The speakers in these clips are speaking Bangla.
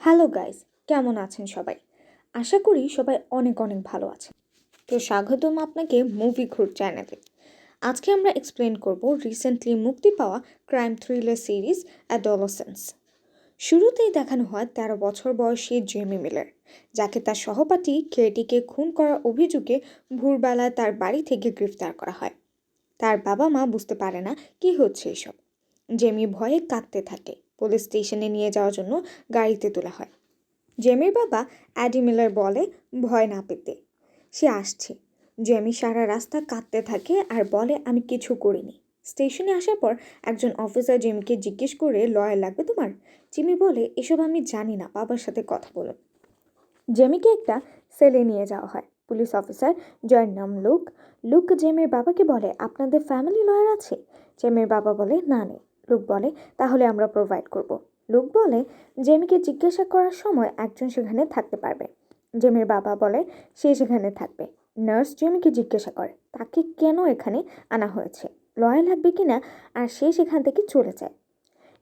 হ্যালো গাইস, কেমন আছেন সবাই? আশা করি সবাই অনেক অনেক ভালো আছেন। তো স্বাগতম আপনাকে মুভি ঘুর চ্যানেলে। আজকে আমরা এক্সপ্লেন করব রিসেন্টলি মুক্তি পাওয়া ক্রাইম থ্রিলার সিরিজ অ্যাডোলেসেন্স। শুরুতেই দেখানো হয় ১৩ বছর বয়সী জেমি মিলার, যাকে তার সহপাঠী কেটিকে খুন করার অভিযোগে ভোরবেলায় তার বাড়ি থেকে গ্রেফতার করা হয়। তার বাবা মা বুঝতে পারে না কি হচ্ছে এসব। জেমি ভয়ে কাঁদতে থাকে। পুলিশ স্টেশনে নিয়ে যাওয়ার জন্য গাড়িতে তোলা হয়। জেমির বাবা অ্যাডি মিলার বলে ভয় না পেতে, সে আসছে। জেমি সারা রাস্তা কাঁদতে থাকে আর বলে আমি কিছু করিনি। স্টেশনে আসার পর একজন অফিসার জেমিকে জিজ্ঞেস করে লয়ার লাগবে তোমার? জিমি বলে এসব আমি জানি না, বাবার সাথে কথা বলুন। জেমিকে একটা সেলে নিয়ে যাওয়া হয়। পুলিশ অফিসার, যার নাম লুক, জেমির বাবাকে বলে আপনাদের ফ্যামিলি লয়ার আছে? জেমির বাবা বলে না নেই। লুক বলে তাহলে আমরা প্রোভাইড করব। লুক বলে জেমিকে জিজ্ঞাসা করার সময় একজন সেখানে থাকতে পারবে। জেমির বাবা বলে সে সেখানে থাকবে। নার্স জেমিকে জিজ্ঞাসা করে তাকে কেন এখানে আনা হয়েছে, লয়ার লাগবে কিনা, আর সে সেখান থেকে চলে যায়।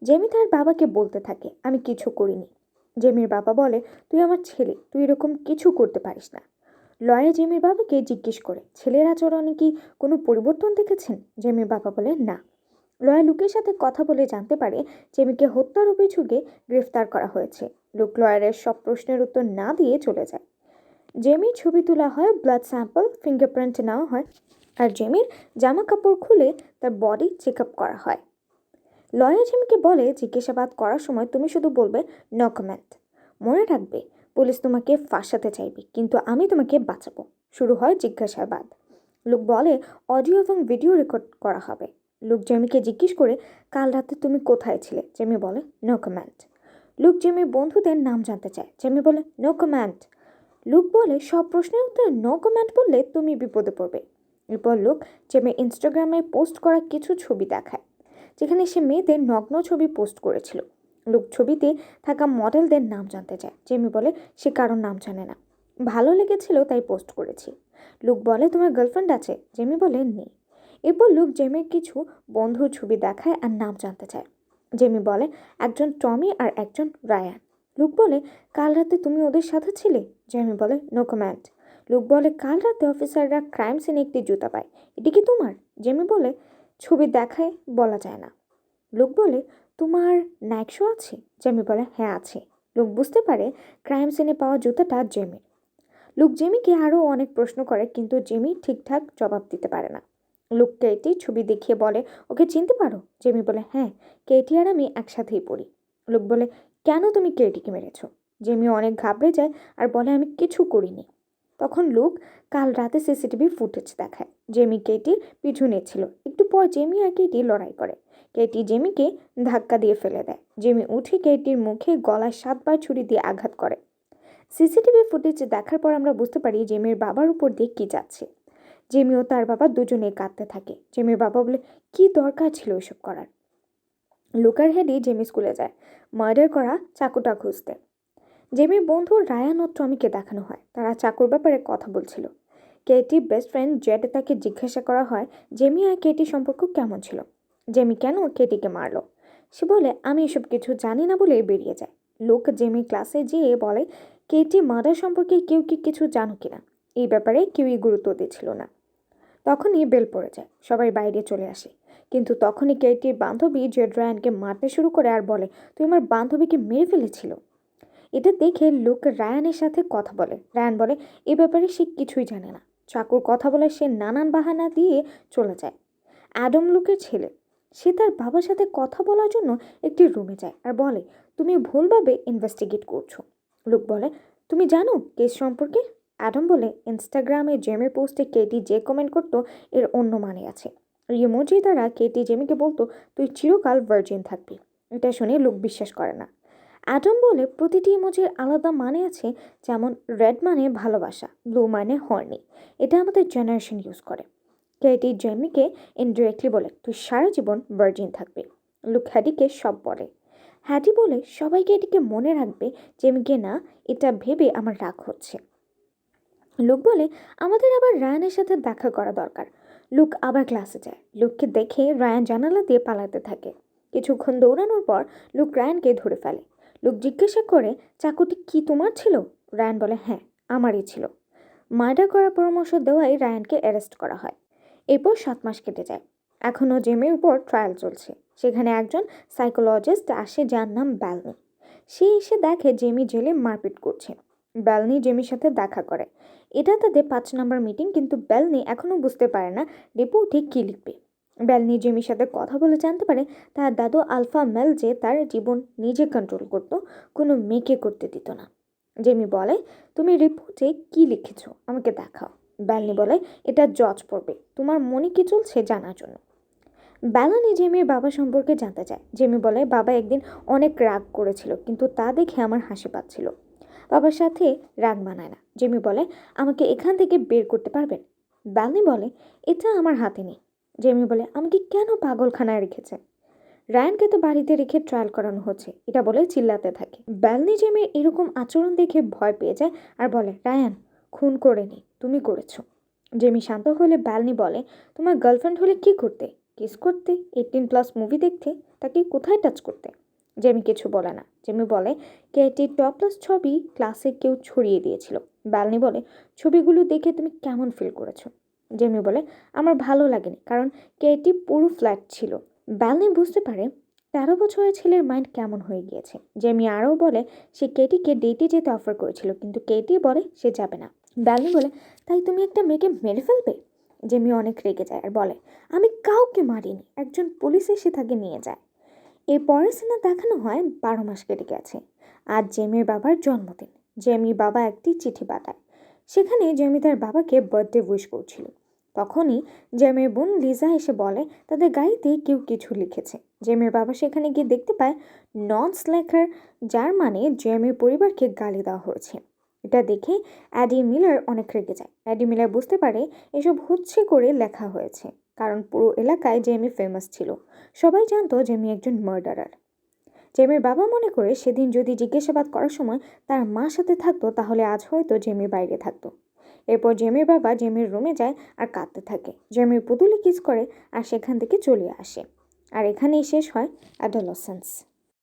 জেমি তার বাবাকে বলতে থাকে আমি কিছু করিনি। জেমির বাবা বলে তুই আমার ছেলে, তুই এরকম কিছু করতে পারিস না। লয়ার জেমির বাবাকে জিজ্ঞেস করে ছেলের আচরণে কি কোনো পরিবর্তন দেখেছেন? জেমির বাবা বলে না। লয়ার লুকের সাথে কথা বলে জানতে পারে জেমিকে হত্যার অভিযোগে গ্রেফতার করা হয়েছে। লুক লয়ারের সব প্রশ্নের উত্তর না দিয়ে চলে যায়। জেমির ছবি তোলা হয়, ব্লাড স্যাম্পল, ফিঙ্গারপ্রিন্ট নেওয়া হয়, আর জেমির জামা কাপড় খুলে তার বডি চেক আপ করা হয়। লয়ার জেমিকে বলে জিজ্ঞাসাবাদ করার সময় তুমি শুধু বলবে নো কমেন্ট। মনে রাখবে পুলিশ তোমাকে ফাঁসাতে চাইবে, কিন্তু আমি তোমাকে বাঁচাবো। শুরু হয় জিজ্ঞাসাবাদ। লুক বলে অডিও এবং ভিডিও রেকর্ড করা হবে। লুক জেমিকে জিজ্ঞেস করে কাল রাতে তুমি কোথায় ছিলে? জেমি বলে নো কমেন্ট। লুক জেমির বন্ধুদের নাম জানতে চায়। জেমি বলে নো কমেন্ট। লুক বলে সব প্রশ্নের উত্তরে নো কমেন্ট বললে তুমি বিপদে পড়বে। এরপর লুক জেমি ইনস্টাগ্রামে পোস্ট করা কিছু ছবি দেখায়, যেখানে সে মেয়েদের নগ্ন ছবি পোস্ট করেছিল। লুক ছবিতে থাকা মডেলদের নাম জানতে চায়। জেমি বলে সে কারোর নাম জানে না, ভালো লেগেছিল তাই পোস্ট করেছি। লুক বলে তোমার গার্লফ্রেন্ড আছে? জেমি বলে নেই। এরপর লুক জেমির কিছু বন্ধুর ছবি দেখায় আর নাম জানতে চায়। জেমি বলে একজন টমি আর একজন রায়ান। লুক বলে কাল রাতে তুমি ওদের সাথে ছিলে? জেমি বলে নো কমেন্ট। লুক বলে কাল রাতে অফিসাররা ক্রাইম সিনে একটি জুতা পায়, এটি কি তোমার? জেমি বলে ছবি দেখায় বলা যায় না। লুক বলে তোমার নাইট শো আছে? জেমি বলে হ্যাঁ আছে। লুক বুঝতে পারে ক্রাইম সিনে পাওয়া জুতাটা জেমির। লুক জেমিকে আরও অনেক প্রশ্ন করে, কিন্তু জেমি ঠিকঠাক জবাব দিতে পারে না। লুক কেটি ছবি দেখিয়ে বলে ওকে চিনতে পারো? জেমি বলে হ্যাঁ, কেটি আর আমি একসাথেই পড়ি। লুক বলে কেন তুমি কেটিকে মেরেছ? জেমি অনেক ঘাবড়ে যায় আর বলে আমি কিছু করিনি। তখন লুক কাল রাতে সিসিটিভি ফুটেজ দেখায়। জেমি কেটির পিছু নিচ্ছিল। একটু পর জেমি আর কেটি লড়াই করে। কেটি জেমিকে ধাক্কা দিয়ে ফেলে দেয়। জেমি উঠে কেটির মুখে গলায় 7বার ছুরি দিয়ে আঘাত করে। সিসিটিভি ফুটেজ দেখার পর আমরা বুঝতে পারি জেমির বাবার উপর দিয়ে কি যাচ্ছে। জেমি ও তার বাবা দুজনেই কাঁদতে থাকে। জেমির বাবা বলে কি দরকার ছিল এসব করার? লুকার হেডে জেমি স্কুলে যায় মার্ডার করা চাকুটা খুঁজতে। জেমির বন্ধু রায়ান ও টমিকে দেখানো হয়, তারা চাকুর ব্যাপারে কথা বলছিল। কেটি বেস্ট ফ্রেন্ড জেড তাকে জিজ্ঞাসা করা হয় জেমি আর কেটি সম্পর্ক কেমন ছিল। জেমি কেন কেটিকে মারলো? সে বলে আমি এসব কিছু জানি না বলে বেরিয়ে যায়। লোক জেমি ক্লাসে যেয়ে বলে কেটি মার্ডার সম্পর্কে কেউ কি কিছু জানো কিনা। এই ব্যাপারে কেউই গুরুত্ব দিচ্ছিল না। তখনই বেল পড়ে যায়, সবাই বাইরে চলে আসে। কিন্তু তখনই কেটির বান্ধবী জেড রায়ানকে মারতে শুরু করে আর বলে তুই আমার বান্ধবীকে মেরে ফেলেছিল। এটা দেখে লুক রায়ানের সাথে কথা বলে। রায়ান বলে এ ব্যাপারে সে কিছুই জানে না। চাকুর কথা বলে সে নানান বাহানা দিয়ে চলে যায়। অ্যাডাম লুকের ছেলে, সে তার বাবার সাথে কথা বলার জন্য একটি রুমে যায় আর বলে তুমি ভুলভাবে ইনভেস্টিগেট করছো। লুক বলে তুমি জানো কেস সম্পর্কে? অ্যাডাম বলে ইনস্টাগ্রামে জেমির পোস্টে কেটি যে কমেন্ট করতো এর অন্য মানে আছে। ইমোজি দ্বারা কেটি জেমিকে বলতো তুই চিরকাল ভার্জিন থাকবি। এটা শুনে লুক বিশ্বাস করে না। অ্যাডাম বলে প্রতিটি ইমোজির আলাদা মানে আছে, যেমন রেড মানে ভালোবাসা, ব্লু মানে হর্নি। এটা আমাদের জেনারেশন ইউজ করে। কেটি জেমিকে ইনডিরেক্টলি বলে তুই সারা জীবন ভার্জিন থাকবি। লুক হ্যাডিকে সব বলে। হ্যাডি বলে সবাইকে এটিকে মনে রাখবে, জেমিকে না, এটা ভেবে আমার রাগ হচ্ছে। লুক বলে আমাদের আবার রায়ানের সাথে দেখা করা দরকার। লুক আবার ক্লাসে যায়। লুককে দেখে রায়ান জানালা দিয়ে পালাতে থাকে। কিছুক্ষণ দৌড়ানোর পর লুক রায়ানকে ধরে ফেলে। লোক জিজ্ঞাসা করে, চাকুটি কি তোমার ছিল? রায়ান বলে, হ্যাঁ, আমারই ছিল। মার্ডার করার পরামর্শ দেওয়ায় রায়ানকে অ্যারেস্ট করা হয়। এরপর 7 মাস কেটে যায়। এখনও জেমির উপর ট্রায়াল চলছে। সেখানে একজন সাইকোলজিস্ট আসে যার নাম ব্যালনি। সে এসে দেখে জেমি জেলে মারপিট করছে। ব্যালনি জেমির সাথে দেখা করে। এটা তাদের 5 নম্বর মিটিং, কিন্তু ব্যালনি এখনও বুঝতে পারে না রিপোর্টে কী লিখবে। ব্যালনি জেমির সাথে কথা বলে জানতে পারে তার দাদু আলফা মেল যে তার জীবন নিজে কন্ট্রোল করত, কোনো মেয়েকে করতে দিত না। জেমি বলে, তুমি রিপোর্টে কি লিখেছো আমাকে দেখাও। ব্যালনি বলে, এটা জজ পড়বে, তোমার মনে কি চলছে জানার জন্য। ব্যালনি জেমির বাবা সম্পর্কে জানতে চায়। জেমি বলে, বাবা একদিন অনেক রাগ করেছিল, কিন্তু তা দেখে আমার হাসি পাচ্ছিল। বাবার সাথে রাগ মানায় না। জেমি বলে, আমাকে এখান থেকে বের করতে পারবেন? ব্যালনি বলে, এটা আমার হাতে নেই। জেমি বলে, আমাকে কেন পাগলখানায় রেখেছে? রায়ানকে তো বাড়িতে রেখে ট্রায়াল করানো হচ্ছে, এটা বলে চিল্লাতে থাকে। ব্যালনি জেমির এরকম আচরণ দেখে ভয় পেয়ে যায় আর বলে, রায়ান খুন করেনি, তুমি করেছো। জেমি শান্ত হলে ব্যালনি বলে, তোমার গার্লফ্রেন্ড হলে কি করতে? কিস করতে? 18+ মুভি দেখতে? তাকে কোথায় টাচ করতে? জেমি কিছু বলে না। জেমি বলে, কেটির টপলেস ছবি ক্লাসে কেউ ছড়িয়ে দিয়েছিল। ব্যালনি বলে, ছবিগুলো দেখে তুমি কেমন ফিল করেছো? জেমি বলে, আমার ভালো লাগেনি, কারণ কেটি পুরো ফ্ল্যাট ছিল। ব্যালনি বুঝতে পারে 13 বছরের ছেলের মাইন্ড কেমন হয়ে গিয়েছে। জেমি আরও বলে, সে কেটিকে ডেটে যেতে অফার করেছিল, কিন্তু কেটি বলে সে যাবে না। ব্যালনি বলে, তাই তুমি একটা মেয়েকে মেরে ফেলবে? জেমি অনেক রেগে যায় আর বলে, আমি কাউকে মারিনি, একজন পুলিশ এসে তাকে নিয়ে যায়। এর পরের সিনে দেখানো হয় 12 মাস কেটে গেছে। আজ জেমির বাবার জন্মদিন। জেমির বাবা একটি চিঠি পাঠায়। সেখানে জেমি তার বাবাকে বার্থডে উইশ করছিল। তখনই জেমির বোন লিজা এসে বলে তাদের গাড়িতে কেউ কিছু লিখেছে। জেমির বাবা সেখানে গিয়ে দেখতে পায় নন্স লেখার, যার মানে জেমির পরিবারকে গালি দেওয়া হয়েছে। এটা দেখে অ্যাডি মিলার অনেক রেগে যায়। অ্যাডি মিলার বুঝতে পারে এসব হচ্ছে করে লেখা হয়েছে, কারণ পুরো এলাকায় জেমি ফেমাস ছিল। সবাই জানতো জেমি একজন মার্ডারার। জেমির বাবা মনে করে সেদিন যদি জিজ্ঞাসাবাদ করার সময় তার মার সাথে থাকতো, তাহলে আজ হয়তো জেমি বাইরে থাকতো। এরপর জেমির বাবা জেমির রুমে যায় আর কাঁদতে থাকে। জেমির পুতুলে কিস করে আর সেখান থেকে চলে আসে। আর এখানেই শেষ হয় অ্যাডোলেসেন্স।